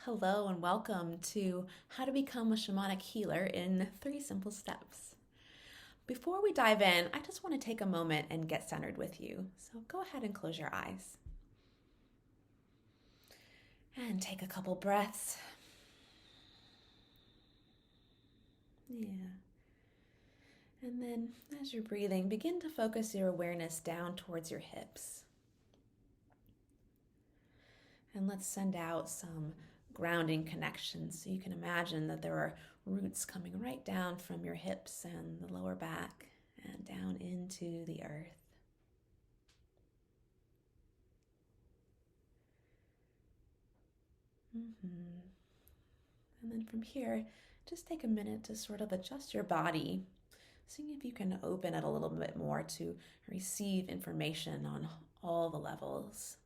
Hello and welcome to How to Become a Shamanic Healer in 3 Simple Steps. Before we dive in, I just want to take a moment and get centered with you. So go ahead and close your eyes. And take a couple breaths. Yeah. And then as you're breathing, begin to focus your awareness down towards your hips. And let's send out some grounding connections. So you can imagine that there are roots coming right down from your hips and the lower back and down into the earth. And then from here, just take a minute to sort of adjust your body. Seeing if you can open it a little bit more to receive information on all the levels.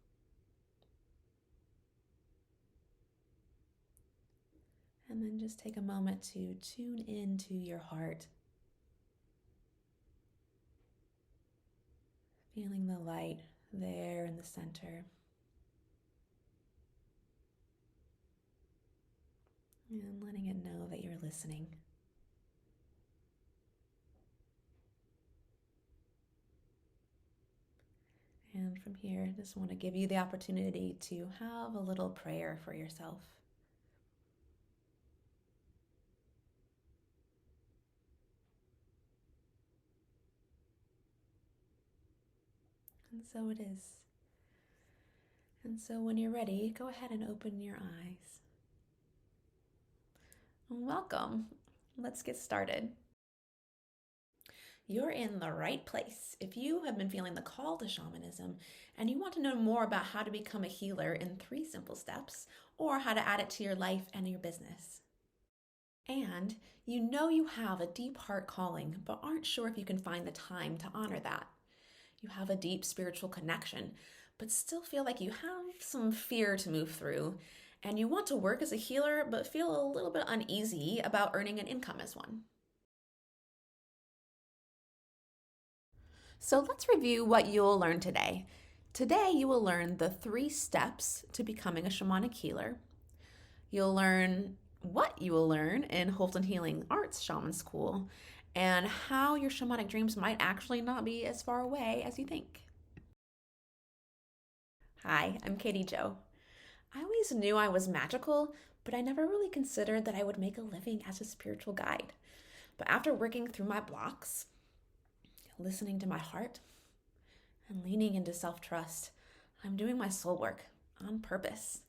And then just take a moment to tune into your heart. Feeling the light there in the center. And letting it know that you're listening. And from here, I just want to give you the opportunity to have a little prayer for yourself. And so it is. And so when you're ready, go ahead and open your eyes. Welcome. Let's get started. You're in the right place if you have been feeling the call to shamanism and you want to know more about how to become a healer in 3 simple steps or how to add it to your life and your business. And you know you have a deep heart calling but aren't sure if you can find the time to honor that. You have a deep spiritual connection but still feel like you have some fear to move through, and you want to work as a healer but feel a little bit uneasy about earning an income as one. So let's review what you'll learn today. Today you will learn the 3 steps to becoming a shamanic healer. You'll learn what you will learn in Holton Healing Arts Shaman School and how your shamanic dreams might actually not be as far away as you think. Hi, I'm Katie Jo. I always knew I was magical, but I never really considered that I would make a living as a spiritual guide. But after working through my blocks, listening to my heart, and leaning into self-trust, I'm doing my soul work on purpose.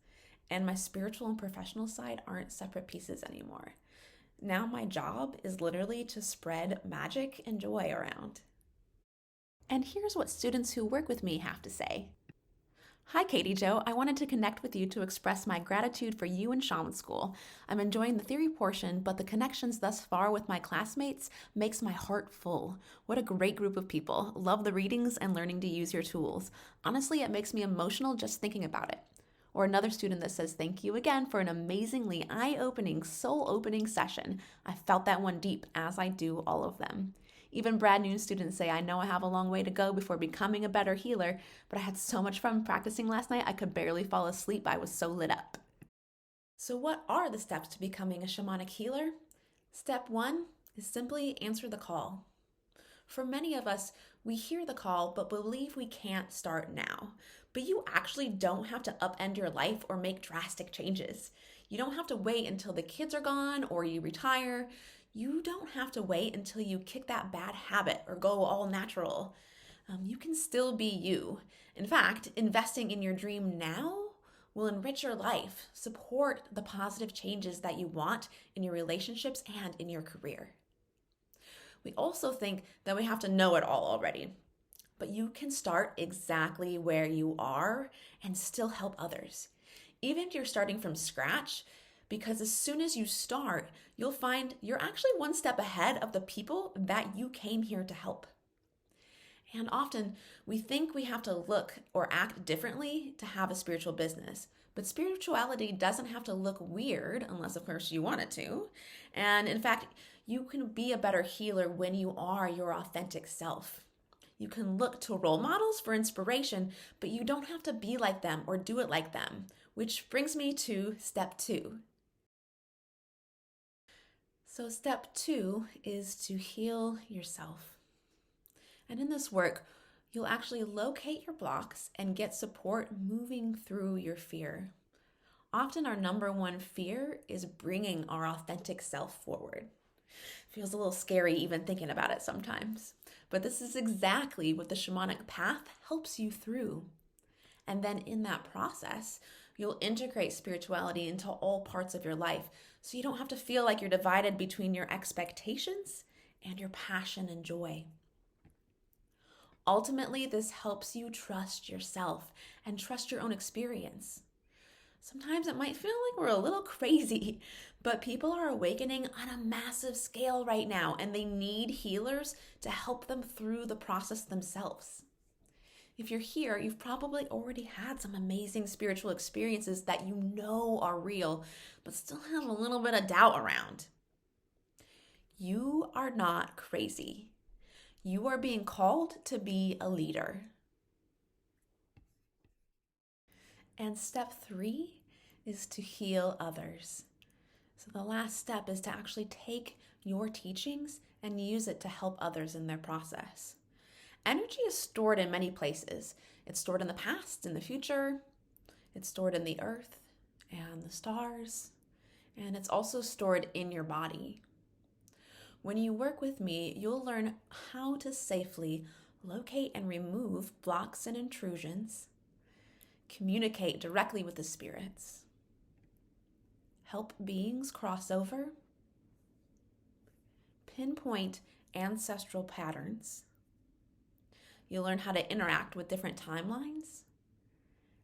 And my spiritual and professional side aren't separate pieces anymore. Now my job is literally to spread magic and joy around. And here's what students who work with me have to say. Hi, Katie Jo. I wanted to connect with you to express my gratitude for you and Shaman School. I'm enjoying the theory portion, but the connections thus far with my classmates makes my heart full. What a great group of people. Love the readings and learning to use your tools. Honestly, it makes me emotional just thinking about it. Or another student that says, thank you again for an amazingly eye-opening, soul-opening session. I felt that one deep, as I do all of them. Even brand new students say, I know I have a long way to go before becoming a better healer, but I had so much fun practicing last night I could barely fall asleep. I was so lit up. So what are the steps to becoming a shamanic healer? Step 1 is simply answer the call. For many of us, we hear the call but believe we can't start now. But you actually don't have to upend your life or make drastic changes. You don't have to wait until the kids are gone or you retire. You don't have to wait until you kick that bad habit or go all natural. You can still be you. In fact, investing in your dream now will enrich your life, support the positive changes that you want in your relationships and in your career. We also think that we have to know it all already, but you can start exactly where you are and still help others. Even if you're starting from scratch, because as soon as you start, you'll find you're actually one step ahead of the people that you came here to help. And often we think we have to look or act differently to have a spiritual business. But spirituality doesn't have to look weird unless, of course, you want it to. And in fact, you can be a better healer when you are your authentic self. You can look to role models for inspiration, but you don't have to be like them or do it like them. which brings me to step 2. So step 2 is to heal yourself. And in this work, you'll actually locate your blocks and get support moving through your fear. Often our number one fear is bringing our authentic self forward. Feels a little scary even thinking about it sometimes. But this is exactly what the shamanic path helps you through. And then in that process, you'll integrate spirituality into all parts of your life so you don't have to feel like you're divided between your expectations and your passion and joy. Ultimately, this helps you trust yourself and trust your own experience. Sometimes it might feel like we're a little crazy, but people are awakening on a massive scale right now, and they need healers to help them through the process themselves. If you're here, you've probably already had some amazing spiritual experiences that you know are real, but still have a little bit of doubt around. You are not crazy. You are being called to be a leader. And step 3 is to heal others. So the last step is to actually take your teachings and use it to help others in their process. Energy is stored in many places. It's stored in the past, in the future. It's stored in the earth and the stars. And it's also stored in your body. When you work with me, you'll learn how to safely locate and remove blocks and intrusions, communicate directly with the spirits, help beings cross over, pinpoint ancestral patterns. You'll learn how to interact with different timelines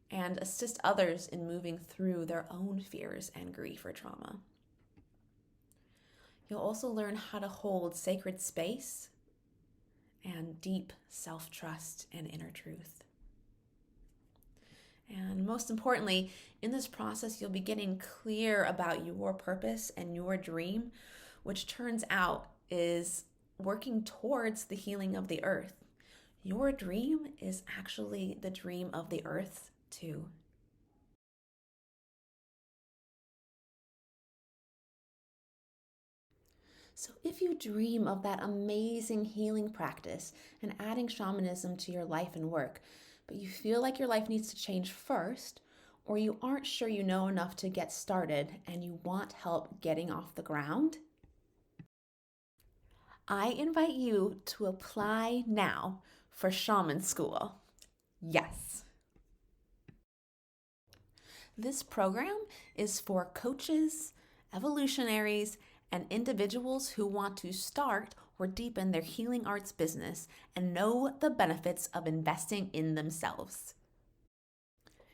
and assist others in moving through their own fears and grief or trauma. You'll also learn how to hold sacred space and deep self-trust and inner truth. And most importantly, in this process, you'll be getting clear about your purpose and your dream, which turns out is working towards the healing of the earth. Your dream is actually the dream of the earth too. So if you dream of that amazing healing practice and adding shamanism to your life and work, but you feel like your life needs to change first, or you aren't sure you know enough to get started and you want help getting off the ground, I invite you to apply now for Shaman School. Yes. This program is for coaches, evolutionaries, and individuals who want to start or deepen their healing arts business and know the benefits of investing in themselves.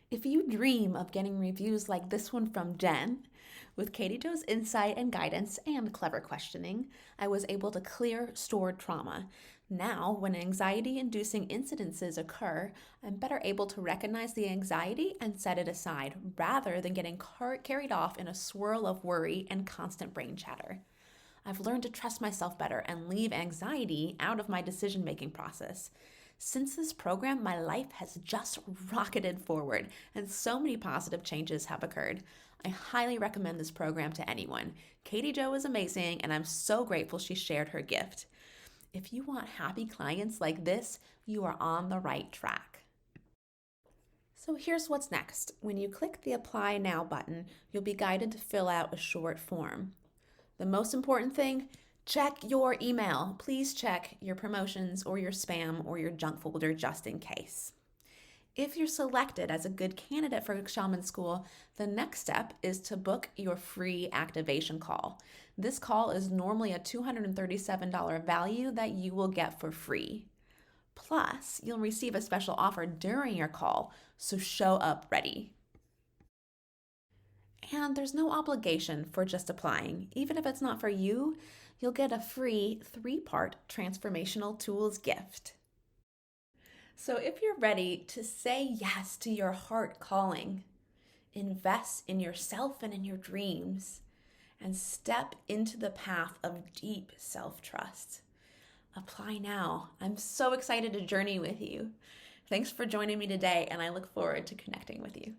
If you dream of getting reviews like this one from Jen, with Katie Jo's insight and guidance and clever questioning, I was able to clear stored trauma. Now, when anxiety-inducing incidences occur, I'm better able to recognize the anxiety and set it aside, rather than getting carried off in a swirl of worry and constant brain chatter. I've learned to trust myself better and leave anxiety out of my decision-making process. Since this program, my life has just rocketed forward, and so many positive changes have occurred. I highly recommend this program to anyone. Katie Jo is amazing, and I'm so grateful she shared her gift. If you want happy clients like this, you are on the right track. So here's what's next. When you click the Apply Now button, you'll be guided to fill out a short form. The most important thing, check your email. Please check your promotions or your spam or your junk folder just in case. If you're selected as a good candidate for Shaman School, the next step is to book your free activation call. This call is normally a $237 value that you will get for free. Plus, you'll receive a special offer during your call, so show up ready. And there's no obligation for just applying. Even if it's not for you, you'll get a free 3-part transformational tools gift. So if you're ready to say yes to your heart calling, invest in yourself and in your dreams, and step into the path of deep self-trust, apply now. I'm so excited to journey with you. Thanks for joining me today, and I look forward to connecting with you.